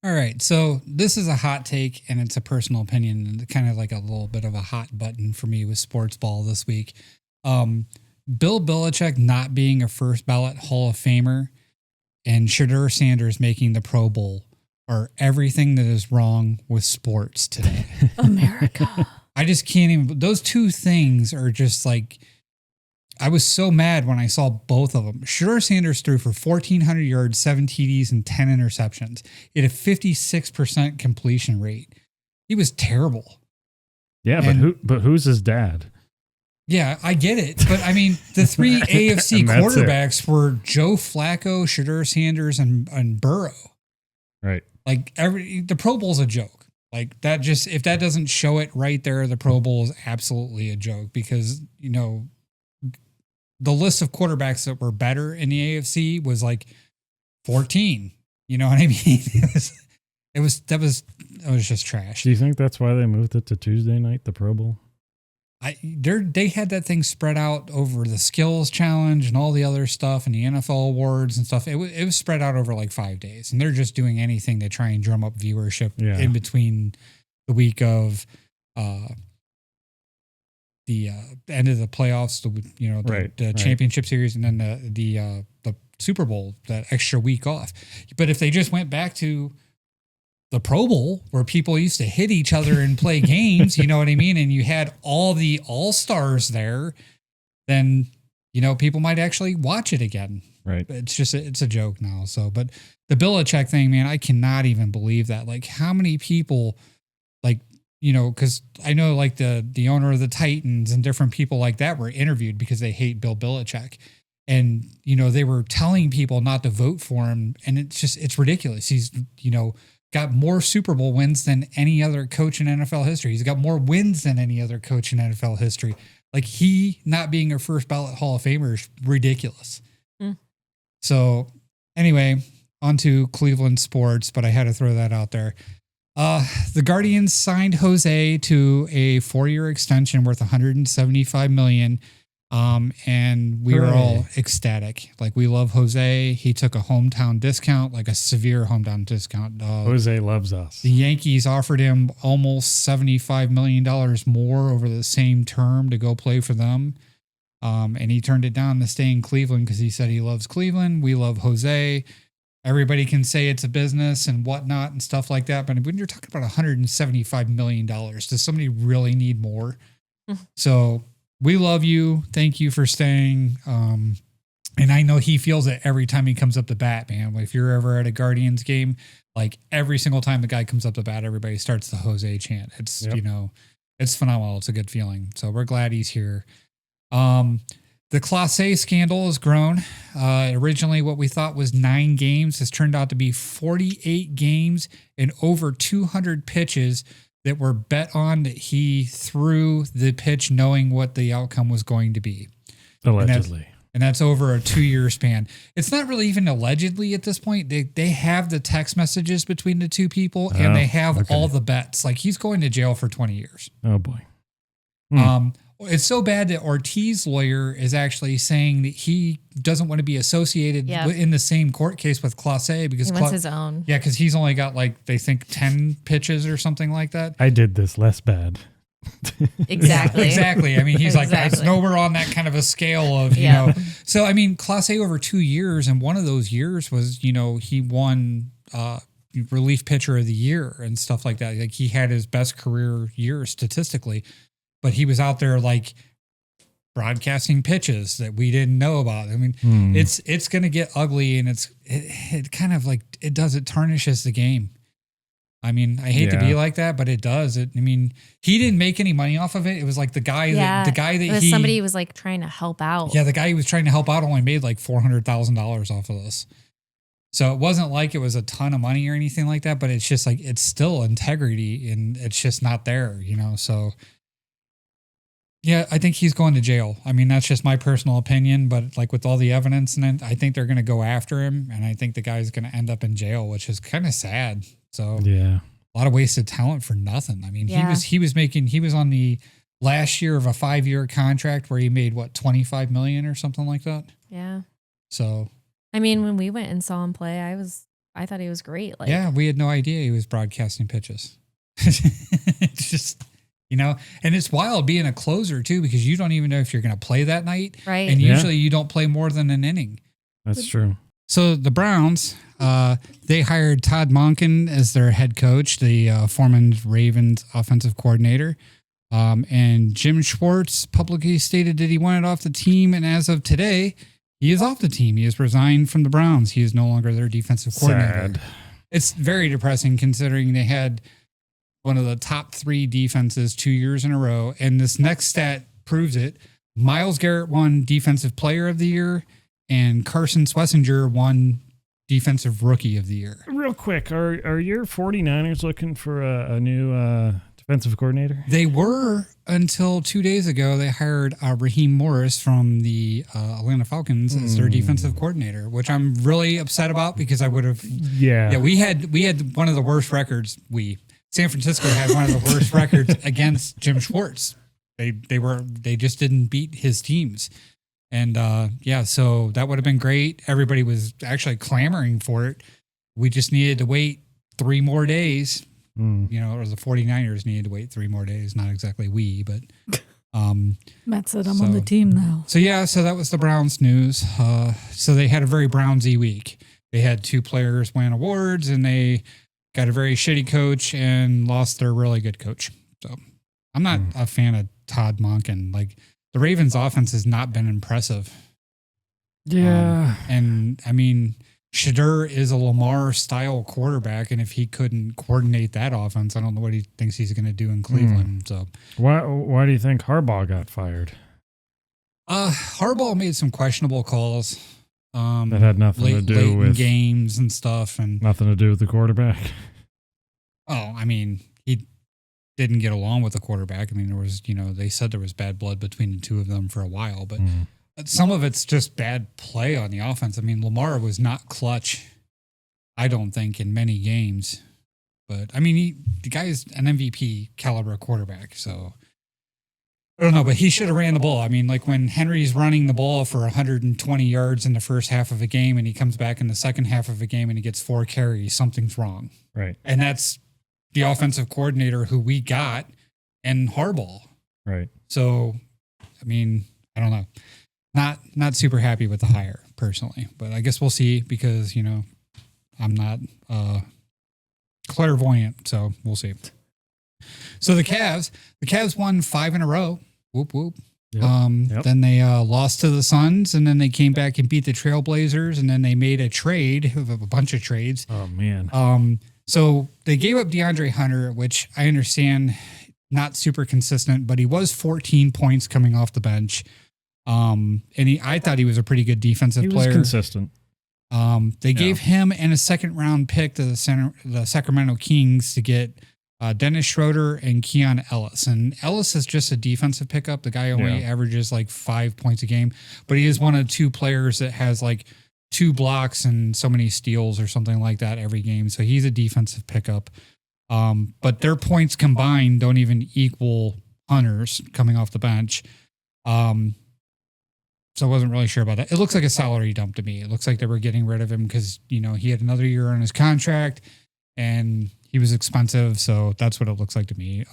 All right. So this is a hot take and it's a personal opinion and kind of like a little bit of a hot button for me with sports ball this week. Um, Bill Belichick not being a first ballot Hall of Famer and Shedeur Sanders making the Pro Bowl are everything that is wrong with sports today. America. I just can't even, those two things are just like, I was so mad when I saw both of them. Shedeur Sanders threw for 1,400 yards, 7 TDs, and 10 interceptions. He had a 56% completion rate. He was terrible. Yeah, but who's his dad? Yeah, I get it. But I mean, the three AFC quarterbacks were Joe Flacco, Shedeur Sanders, and Burrow. Right. Like the Pro Bowl's a joke. Like that just, if that doesn't show it right there, the Pro Bowl is absolutely a joke because, you know, the list of quarterbacks that were better in the AFC was like 14. You know what I mean? It was just trash. Do you think that's why they moved it to Tuesday night, the Pro Bowl? They had that thing spread out over the skills challenge and all the other stuff and the NFL awards and stuff. It was spread out over like 5 days, and they're just doing anything to try and drum up viewership in between the week of the end of the playoffs, the championship series, and then the Super Bowl, that extra week off. But if they just went back to the Pro Bowl where people used to hit each other and play games, you know what I mean? And you had all the all-stars there, then, you know, people might actually watch it again. Right. It's a joke now. So, but the Belichick thing, man, I cannot even believe that. Like how many people, like, you know, because I know like the owner of the Titans and different people like that were interviewed because they hate Bill Belichick. And, you know, they were telling people not to vote for him. And it's ridiculous. He's, you know, got more Super Bowl wins than any other coach in NFL history. He's got more wins than any other coach in NFL history. Like he not being a first ballot Hall of Famer is ridiculous. So anyway, on to Cleveland sports, but I had to throw that out there. The Guardians signed Jose to a 4-year extension worth $175 million. And we were all ecstatic. Like we love Jose. He took a hometown discount, like a severe hometown discount. Jose loves us. The Yankees offered him almost $75 million more over the same term to go play for them. And he turned it down to stay in Cleveland because he said he loves Cleveland. We love Jose. Everybody can say it's a business and whatnot and stuff like that. But when you're talking about $175 million, does somebody really need more? So we love you. Thank you for staying. And I know he feels it every time he comes up to bat, man. If you're ever at a Guardians game, like every single time the guy comes up to bat, everybody starts the Jose chant. It's, you know, it's phenomenal. It's a good feeling. So we're glad he's here. The Class A scandal has grown. Originally, what we thought was 9 games has turned out to be 48 games and over 200 pitches that were bet on that he threw the pitch knowing what the outcome was going to be. Allegedly. And that's over a 2-year span. It's not really even allegedly at this point. They have the text messages between the two people and they have all the bets. Like he's going to jail for 20 years. Oh boy. It's so bad that Ortiz's lawyer is actually saying that he doesn't want to be associated in the same court case with Class A because he wants his own. Yeah, because he's only got like they think 10 pitches or something like that. I did this less bad. Exactly. Exactly. I mean, he's like, I know we're on that kind of a scale of, you know. So I mean, Class A over 2 years, and one of those years was, you know, he won relief pitcher of the year and stuff like that. Like he had his best career year statistically. But he was out there like broadcasting pitches that we didn't know about. I mean, it's going to get ugly, and it kind of like it tarnishes the game. I mean, I hate to be like that, but it does. I mean, he didn't make any money off of it. It was like the guy that somebody was like trying to help out. Yeah, the guy who was trying to help out only made like $400,000 off of this. So it wasn't like it was a ton of money or anything like that, but it's just like it's still integrity, and it's just not there, you know. So. Yeah, I think he's going to jail. I mean, that's just my personal opinion, but like with all the evidence and I think they're going to go after him, and I think the guy's going to end up in jail, which is kind of sad. So yeah, a lot of wasted talent for nothing. I mean, he was on the last year of a 5-year contract where he made what, 25 million or something like that. Yeah. So, I mean, when we went and saw him play, I was I thought he was great. Like, Yeah, we had no idea he was broadcasting pitches. It's just, and it's wild being a closer too, because you don't even know if you're going to play that night. right. And Yeah. usually you don't play more than an inning. That's true. So the Browns, they hired Todd Monken as their head coach, the former Ravens offensive coordinator. And Jim Schwartz publicly stated that he wanted off the team. And as of today, he is off the team. He has resigned from the Browns. He is no longer their defensive coordinator. Sad. It's very depressing considering they had one of the top 3 defenses 2 years in a row. And this next stat proves it. Myles Garrett won Defensive Player of the Year, and Carson Schlesinger won Defensive Rookie of the Year. Real quick, are your 49ers looking for a new defensive coordinator? They were until 2 days ago. They hired Raheem Morris from the Atlanta Falcons as their defensive coordinator, which I'm really upset about because I would have. Yeah. Yeah, we had one of the worst records. San Francisco had one of the worst records against Jim Schwartz. They just didn't beat his teams. And so that would have been great. Everybody was actually clamoring for it. We just needed to wait 3 more days. Or the 49ers needed to wait 3 more days. Not exactly we, but Matt said I'm on the team now. So that was the Browns news. So they had a very Brownsy week. They had 2 players win awards, and they got a very shitty coach and lost their really good coach. So I'm not a fan of Todd Monken. Like, the Ravens offense has not been impressive. Yeah. And I mean, Shadur is a Lamar style quarterback. And if he couldn't coordinate that offense, I don't know what he thinks he's going to do in Cleveland. So Why do you think Harbaugh got fired? Harbaugh made some questionable calls. That had nothing to do late in with games and stuff, and nothing to do with the quarterback. Oh, I mean, he didn't get along with the quarterback. I mean, there was, they said there was bad blood between the 2 of them for a while, but some of it's just bad play on the offense. I mean, Lamar was not clutch, I don't think, in many games. But I mean, the guy is an MVP caliber quarterback, so I don't know, but he should have ran the ball. I mean, like when Henry's running the ball for 120 yards in the first half of a game and he comes back in the second half of a game and he gets 4 carries, something's wrong. Right. And that's the offensive coordinator who we got and Harbaugh. Right. So, I mean, I don't know. Not super happy with the hire personally, but I guess we'll see because, I'm not clairvoyant, so we'll see. So the Cavs won 5 in a row. Whoop, whoop. Yep. Then they lost to the Suns, and then they came back and beat the Trailblazers, and then they made a trade, a bunch of trades. Oh, man. So they gave up DeAndre Hunter, which I understand not super consistent, but he was 14 points coming off the bench. And I thought he was a pretty good defensive He was player. consistent. They gave him and a 2nd-round pick to the Sacramento Kings to get Dennis Schroeder and Keon Ellis. And Ellis is just a defensive pickup. The guy only averages like 5 points a game, but he is one of 2 players that has like 2 blocks and so many steals or something like that every game. So he's a defensive pickup. But their points combined don't even equal Hunter's coming off the bench. So I wasn't really sure about that. It looks like a salary dump to me. It looks like they were getting rid of him because, he had another year on his contract and he was expensive. So that's what it looks like to me.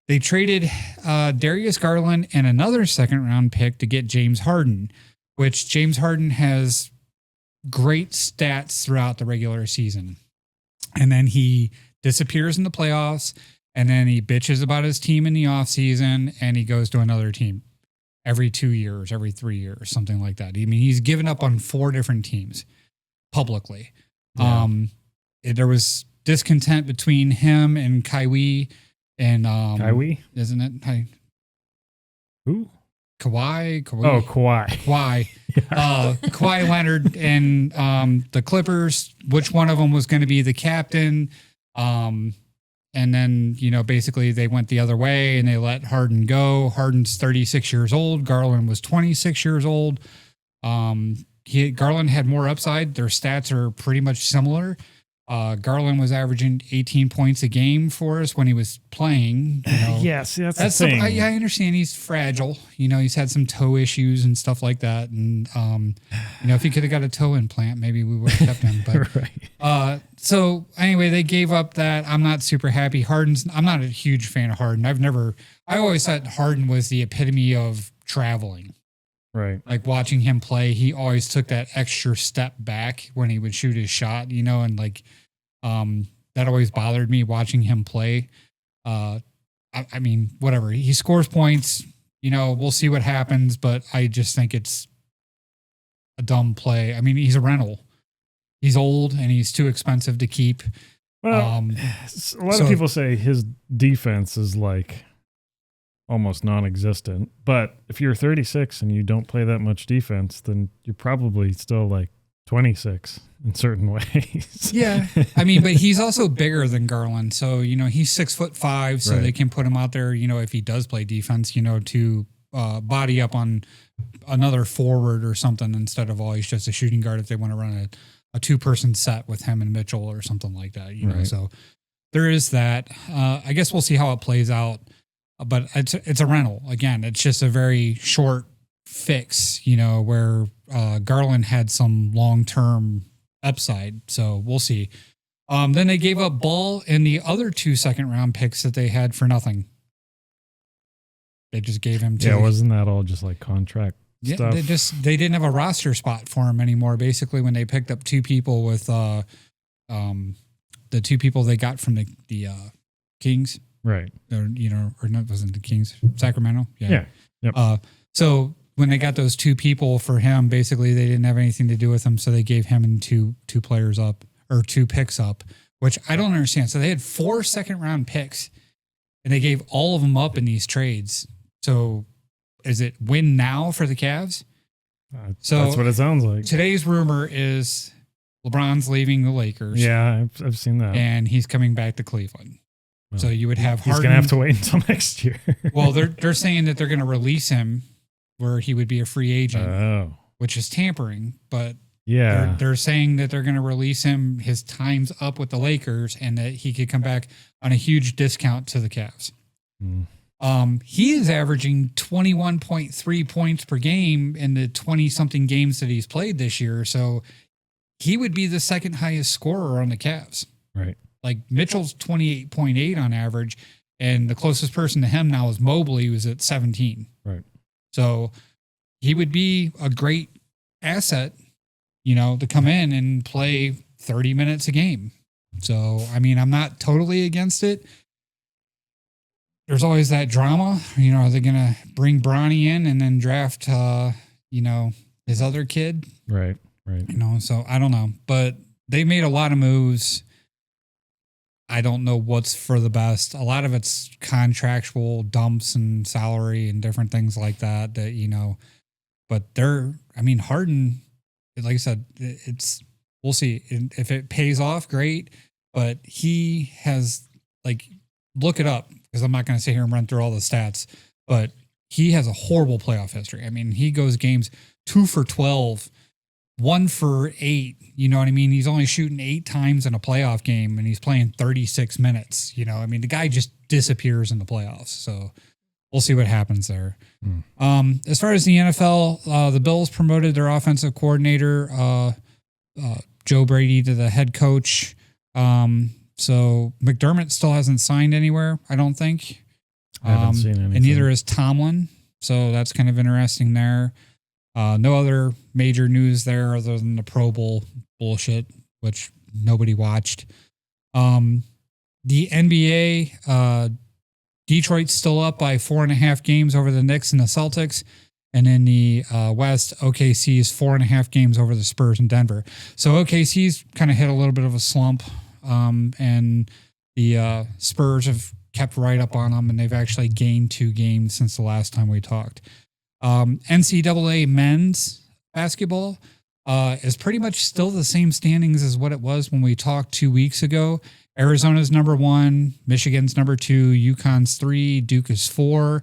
They traded Darius Garland and another 2nd-round pick to get James Harden, which James Harden has great stats throughout the regular season. And then he disappears in the playoffs, and then he bitches about his team in the offseason, and he goes to another team every 2 years, every 3 years, something like that. I mean, he's given up on 4 different teams publicly. Yeah. There was discontent between him and Kawhi and Kawhi? isn't it? Who? Kawhi. Oh, Kawhi. Kawhi. Kawhi Leonard and the Clippers, which one of them was going to be the captain. And then, basically they went the other way and they let Harden go. Harden's 36 years old. Garland was 26 years old. Garland had more upside. Their stats are pretty much similar. Garland was averaging 18 points a game for us when he was playing. Yes, that's the thing. I understand he's fragile. He's had some toe issues and stuff like that. And, if he could have got a toe implant, maybe we would have kept him. But, right. So anyway, they gave up that. I'm not super happy. I'm not a huge fan of Harden. I always thought Harden was the epitome of traveling. Right. Like watching him play, he always took that extra step back when he would shoot his shot, and like, that always bothered me watching him play. I mean, whatever. He scores points, we'll see what happens, but I just think it's a dumb play. I mean, he's a rental. He's old and he's too expensive to keep. Well, a lot of people say his defense is like almost non-existent, but if you're 36 and you don't play that much defense, then you're probably still like 26 in certain ways. Yeah. I mean, but he's also bigger than Garland. So, he's 6'5", so they can put him out there, if he does play defense, to body up on another forward or something instead of always just a shooting guard if they want to run a two-person set with him and Mitchell or something like that, know. So there is that. I guess we'll see how it plays out. But it's a rental. Again, it's just a very short fix, where Garland had some long-term upside. So we'll see. Then they gave up Ball and the other 2 second-round picks that they had for nothing. They just gave him to. Yeah, wasn't that all just like contract stuff? They didn't have a roster spot for him anymore. Basically, when they picked up 2 people with the 2 people they got from the Kings. Right. Or no, it wasn't the Kings, Sacramento. Yeah. Yep. So when they got those 2 people for him, basically they didn't have anything to do with him. So they gave him and two players up or 2 picks up, which I don't understand. So they had 4 second-round picks and they gave all of them up in these trades. So is it win now for the Cavs? So that's what it sounds like. Today's rumor is LeBron's leaving the Lakers. Yeah, I've seen that. And he's coming back to Cleveland. Well, so you would have Harden. He's going to have to wait until next year. Well, they're saying that they're going to release him where he would be a free agent, which is tampering. But they're saying that they're going to release him. His time's up with the Lakers and that he could come back on a huge discount to the Cavs. He is averaging 21.3 points per game in the 20-something games that he's played this year. So he would be the second highest scorer on the Cavs. Right. Like Mitchell's 28.8 on average, and the closest person to him now is Mobley, who's at 17. Right. So he would be a great asset, to come in and play 30 minutes a game. So, I mean, I'm not totally against it. There's always that drama. Are they going to bring Bronny in and then draft, his other kid? Right. So I don't know. But they made a lot of moves. I don't know what's for the best. A lot of it's contractual dumps and salary and different things like that, but Harden, like I said, we'll see if it pays off. Great. But he has look it up because I'm not going to sit here and run through all the stats, but he has a horrible playoff history. I mean, he goes games 2 for 12, 1 for 8. You know what I mean? He's only shooting 8 times in a playoff game and he's playing 36 minutes. The guy just disappears in the playoffs. So we'll see what happens there. As far as the NFL, the Bills promoted their offensive coordinator, Joe Brady, to the head coach. So McDermott still hasn't signed anywhere, I don't think. I haven't seen anything. And neither is Tomlin. So that's kind of interesting there. No other major news there other than the Pro Bowl bullshit, which nobody watched. The NBA, Detroit's still up by 4.5 games over the Knicks and the Celtics. And in the West, OKC is 4.5 games over the Spurs and Denver. So OKC's kind of hit a little bit of a slump. And the Spurs have kept right up on them, and they've actually gained 2 games since the last time we talked. NCAA men's basketball is pretty much still the same standings as what it was when we talked 2 weeks ago. Arizona's number 1, Michigan's number 2, UConn's 3, Duke is 4.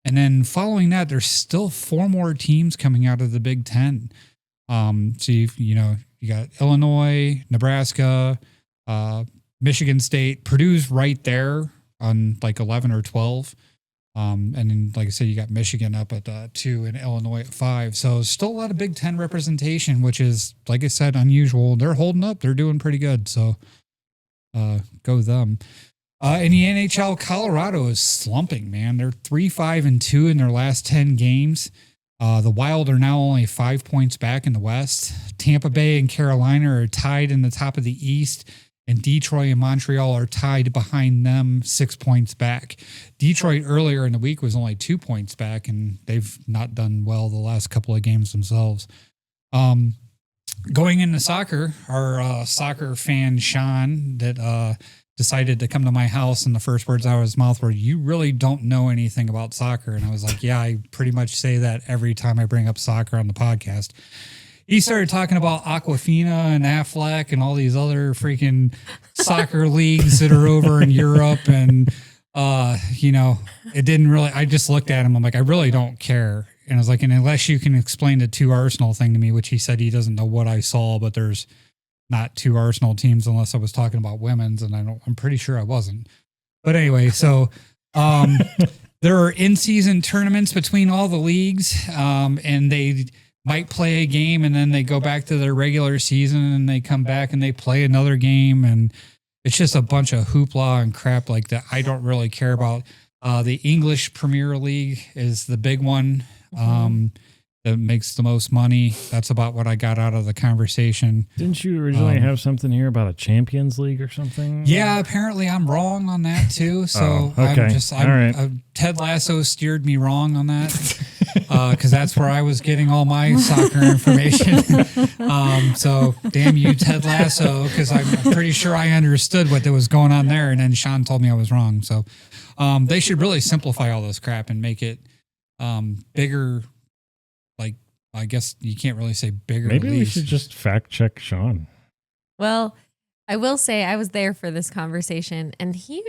And then following that, there's still 4 more teams coming out of the Big Ten. So you got Illinois, Nebraska, Michigan State, Purdue's right there on like 11 or 12. And then, like I said, you got Michigan up at 2 and Illinois at 5. So still a lot of Big Ten representation, which is, like I said, unusual. They're holding up. They're doing pretty good. So go them. In the NHL, Colorado is slumping, man. They're 3-5-2 in their last 10 games. The Wild are now only 5 points back in the West. Tampa Bay and Carolina are tied in the top of the East, and Detroit and Montreal are tied behind them 6 points back. Detroit earlier in the week was only 2 points back, and they've not done well the last couple of games themselves. Going into soccer, our soccer fan, Sean, that decided to come to my house, and the first words out of his mouth were, "You really don't know anything about soccer." And I was like, yeah, I pretty much say that every time I bring up soccer on the podcast. He started talking about Aquafina and Affleck and all these other freaking soccer leagues that are over in Europe. And, it didn't really, I just looked at him. I'm like, I really don't care. And I was like, and unless you can explain the 2 Arsenal thing to me, which he said he doesn't know what I saw, but there's not 2 Arsenal teams unless I was talking about women's, and I'm pretty sure I wasn't. But anyway, so there are in-season tournaments between all the leagues, and they might play a game and then they go back to their regular season and they come back and they play another game, and it's just a bunch of hoopla and crap like that I don't really care about. The English Premier League is the big one. That makes the most money. That's about what I got out of the conversation. Didn't you originally have something here about a Champions League or something? Yeah, apparently I'm wrong on that too. So okay. All right. Ted Lasso steered me wrong on that because that's where I was getting all my soccer information. So damn you, Ted Lasso, because I'm pretty sure I understood what was going on there, and then Sean told me I was wrong. So they should really simplify all this crap and make it bigger. Like, I guess you can't really say bigger. Maybe we should just fact check Sean. Well, I will say I was there for this conversation, and he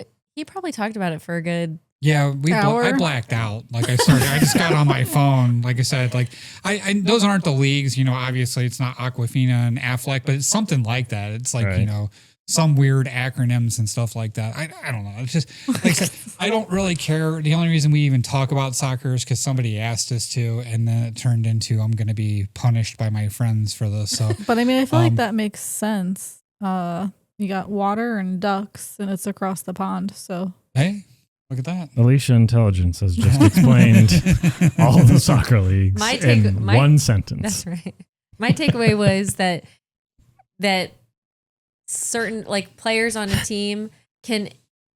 probably talked about it for a good hour. I blacked out. Like I just got on my phone. Like I said, like I those aren't the leagues. Obviously it's not Aquafina and Affleck, but it's something like that. It's like right. Some weird acronyms and stuff like that. I don't know. It's just, like I said, I don't really care. The only reason we even talk about soccer is because somebody asked us to, and then it turned into I'm going to be punished by my friends for this. So, but I mean, I feel like that makes sense. You got water and ducks, and it's across the pond. So hey, look at that. Alicia Intelligence has just explained all the soccer leagues in one sentence. That's right. My takeaway was that certain like players on a team can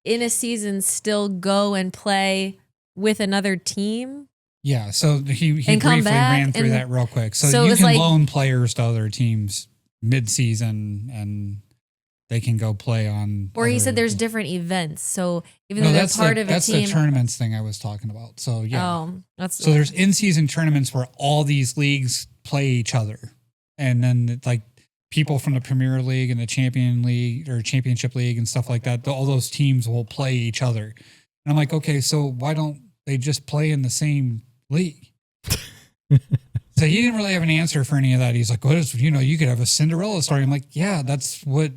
in a season still go and play with another team. Yeah, so he briefly ran through that real quick. So you can loan players to other teams mid-season and they can go play on. Or he said there's different events. So even though they're part of a team. That's the tournaments thing I was talking about. So yeah. So there's in-season tournaments where all these leagues play each other. And then like people from the Premier League and the Champion League or Championship League and stuff like that, all those teams will play each other. And I'm like, okay, so why don't they just play in the same league? So he didn't really have an answer for any of that. He's like, what is, you could have a Cinderella story. I'm like, yeah, that's what,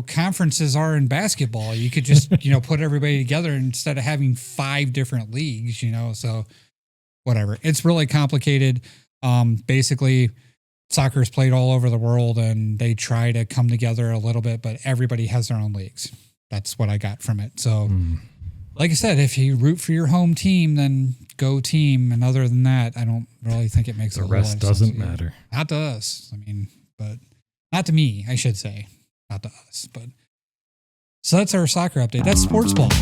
conferences are in basketball. You could just, put everybody together instead of having 5 different leagues, so whatever. It's really complicated. Basically, soccer is played all over the world and they try to come together a little bit, but everybody has their own leagues. That's what I got from it. So like I said, if you root for your home team, then go team. And other than that, I don't really think it makes the rest doesn't matter. Not to us. But not to me, I should say. Not to us. But so that's our soccer update. That's Sportsball.